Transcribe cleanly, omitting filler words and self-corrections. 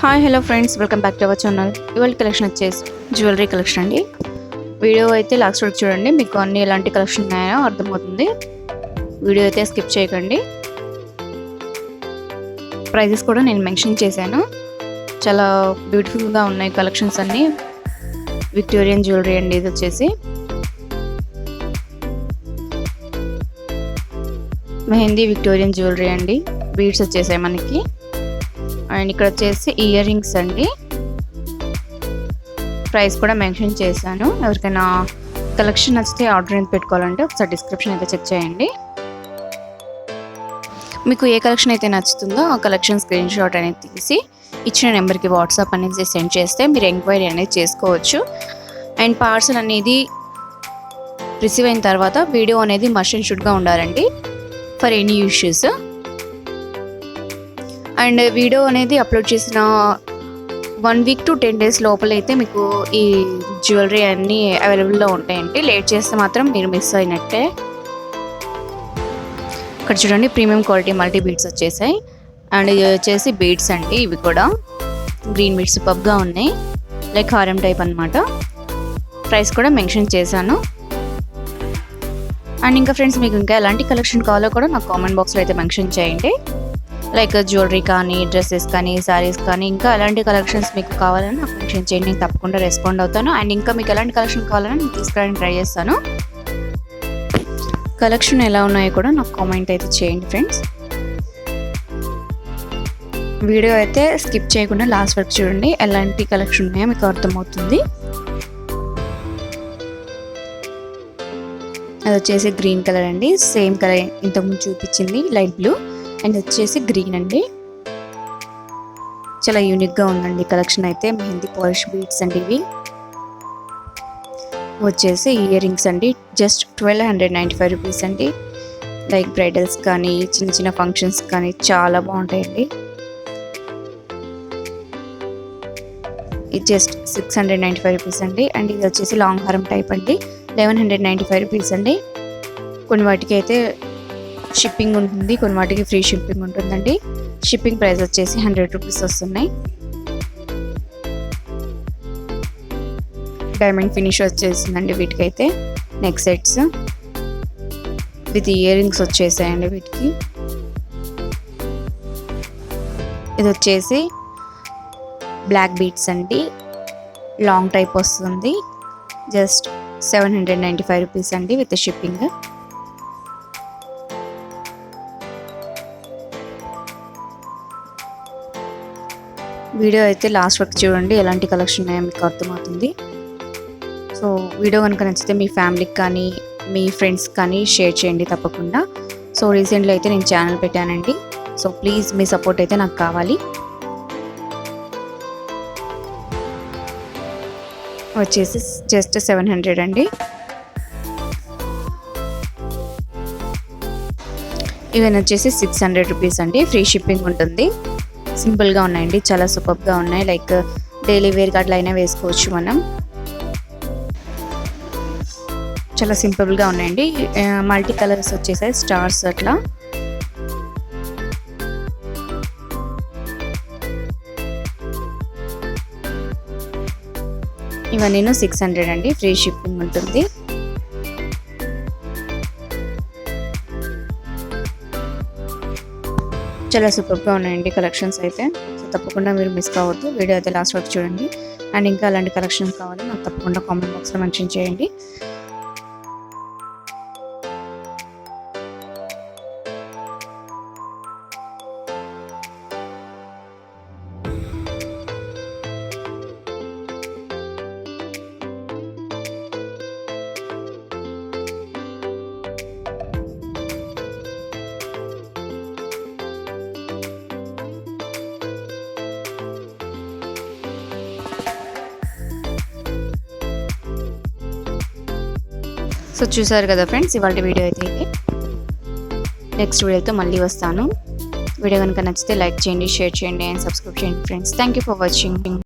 Hi hello friends, welcome back to our channel. ఇవాళ collection వచ్చేసి jewellery collection అండి. Video అయితే లాస్ట్ వరకు చూడండి, మీకు అన్ని ఎలాంటి కలెక్షన్ ఉన్నాయో అర్థమవుతుంది. వీడియో అయితే స్కిప్ చేయకండి. ప్రైజెస్ కూడా నేను మెన్షన్ చేశాను. చాలా బ్యూటిఫుల్గా ఉన్నాయి కలెక్షన్స్ అన్నీ. విక్టోరియన్ జ్యువెలరీ అండి ఇది వచ్చేసి. మెహందీ విక్టోరియన్ జ్యువెలరీ అండి. బీడ్స్ వచ్చేసాయి మనకి. అండ్ ఇక్కడ వచ్చేసి ఇయర్ రింగ్స్ అండి. ప్రైస్ కూడా మెన్షన్ చేశాను. ఎవరికైనా కలెక్షన్ నచ్చితే ఆర్డర్ అనేది పెట్టుకోవాలంటే ఒకసారి డిస్క్రిప్షన్ అయితే చెక్ చేయండి. మీకు ఏ కలెక్షన్ అయితే నచ్చుతుందో ఆ కలెక్షన్ స్క్రీన్ షాట్ అనేది తీసి ఇచ్చిన నెంబర్కి వాట్సాప్ అనేది సెండ్ చేస్తే మీరు ఎంక్వైరీ అనేది చేసుకోవచ్చు. అండ్ పార్సల్ అనేది రిసీవ్ అయిన తర్వాత వీడియో అనేది మస్ట్ అండ్ షుడ్గా ఉండాలండి for any issues. And video అనేది అప్లోడ్ చేసిన 1 వీక్ to 10 days లోపలైతే మీకు ఈ జ్యువెలరీ అన్నీ అవైలబుల్లో ఉంటాయండి. లేట్ చేస్తే మాత్రం మీరు మిస్ అయినట్టే. ఇక్కడ చూడండి, ప్రీమియం క్వాలిటీ మల్టీ బీడ్స్ వచ్చేసాయి. అండ్ ఇది వచ్చేసి బీడ్స్ అండి. ఇవి కూడా గ్రీన్ బీడ్స్ సూపర్గా ఉన్నాయి, లైక్ హారం టైప్ అనమాట. ప్రైస్ కూడా మెన్షన్ చేశాను. అండ్ ఇంకా ఫ్రెండ్స్, మీకు ఇంకా ఎలాంటి కలెక్షన్ కావాలో కూడా నాకు కామెంట్ బాక్స్లో అయితే మెన్షన్ చేయండి. లైక్ జ్యువెలరీ కానీ, డ్రెస్సెస్ కానీ, శారీస్ కానీ, ఇంకా ఎలాంటి కలెక్షన్స్ మీకు కావాలని నాకు మెన్షన్ చేయండి. నేను తప్పకుండా రెస్పాండ్ అవుతాను. అండ్ ఇంకా మీకు ఎలాంటి కలెక్షన్ కావాలని నేను తీసుకురావడానికి ట్రై చేస్తాను. కలెక్షన్ ఎలా ఉన్నాయో కూడా నాకు కామెంట్ అయితే చేయండి ఫ్రెండ్స్. వీడియో అయితే స్కిప్ చేయకుండా లాస్ట్ వరకు చూడండి, ఎలాంటి కలెక్షన్ ఉన్నాయో మీకు అర్థమవుతుంది. అది వచ్చేసి గ్రీన్ కలర్ అండి. సేమ్ కలర్ ఇంతకుముందు చూపించింది లైట్ బ్లూ. అండ్ వచ్చేసి గ్రీన్ అండి. చాలా యూనిక్గా ఉందండి కలెక్షన్ అయితే. మెహందీ పాలిష్ బీడ్స్ అండి ఇవి. వచ్చేసి ఇయర్ రింగ్స్ అండి. జస్ట్ 1295 రూపీస్ అండి. లైక్ బ్రైడల్స్ కానీ, చిన్న చిన్న ఫంక్షన్స్ కానీ చాలా బాగుంటాయండి. ఇది జస్ట్ 695 రూపీస్ అండి. అండ్ ఇది వచ్చేసి లాంగ్ హారం టైప్ అండి. 1195 రూపీస్ అండి. కొన్ని వాటికి అయితే షిప్పింగ్ ఉంటుంది, కొన్ని వాటికి ఫ్రీ షిప్పింగ్ ఉంటుందండి. షిప్పింగ్ ప్రైస్ వచ్చేసి 100 రూపీస్ వస్తున్నాయి. డైమండ్ ఫినిష్ వచ్చేసిందండి వీటికైతే. Neck sets with ear rings వచ్చేసాయండి వీటికి. ఇది వచ్చేసి బ్లాక్ బీడ్స్ అండి. లాంగ్ టైప్ వస్తుంది. జస్ట్ 795 రూపీస్ అండి విత్ షిప్పింగ్. వీడియో అయితే లాస్ట్ వరకు చూడండి, ఎలాంటి కలెక్షన్ ఉన్నాయో మీకు అర్థమవుతుంది. సో వీడియో కనుక నచ్చితే మీ ఫ్యామిలీకి కానీ, మీ ఫ్రెండ్స్ కానీ షేర్ చేయండి తప్పకుండా. సో రీసెంట్లీ అయితే నేను ఛానల్ పెట్టానండి. సో ప్లీజ్ మీ సపోర్ట్ అయితే నాకు కావాలి. వచ్చేసి జస్ట్ 700 అండి. ఇవన్నీ వచ్చేసి 600 రూపీస్ అండి. ఫ్రీ షిప్పింగ్ ఉంటుంది. సింపుల్గా ఉన్నాయండి, చాలా సూపర్గా ఉన్నాయి. లైక్ డైలీ వేర్గా అట్లా అయినా వేసుకోవచ్చు మనం. చాలా సింపుల్గా ఉన్నాయండి. మల్టీ కలర్స్ వచ్చేసాయి, స్టార్స్ అట్లా. ఇవన్నీ 600 అండి. ఫ్రీ షిప్పింగ్ ఉంటుంది. చాలా సూపర్గా ఉన్నాయండి కలెక్షన్స్ అయితే. సో తప్పకుండా మీరు మిస్ కావద్దు. వీడియో అయితే లాస్ట్ వరకు చూడండి. అండ్ ఇంకా అలాంటి కలెక్షన్స్ కావాలి నాకు తప్పకుండా కామెంట్ బాక్స్లో మెన్షన్ చేయండి. సో చూసారు కదా ఫ్రెండ్స్, ఇవాళ వీడియో అయితే. నెక్స్ట్ వీడియోతో మళ్ళీ వస్తాను. వీడియో కనుక నచ్చితే లైక్ చేయండి, షేర్ చేయండి అండ్ సబ్స్క్రైబ్ చేయండి friends. Thank you for watching.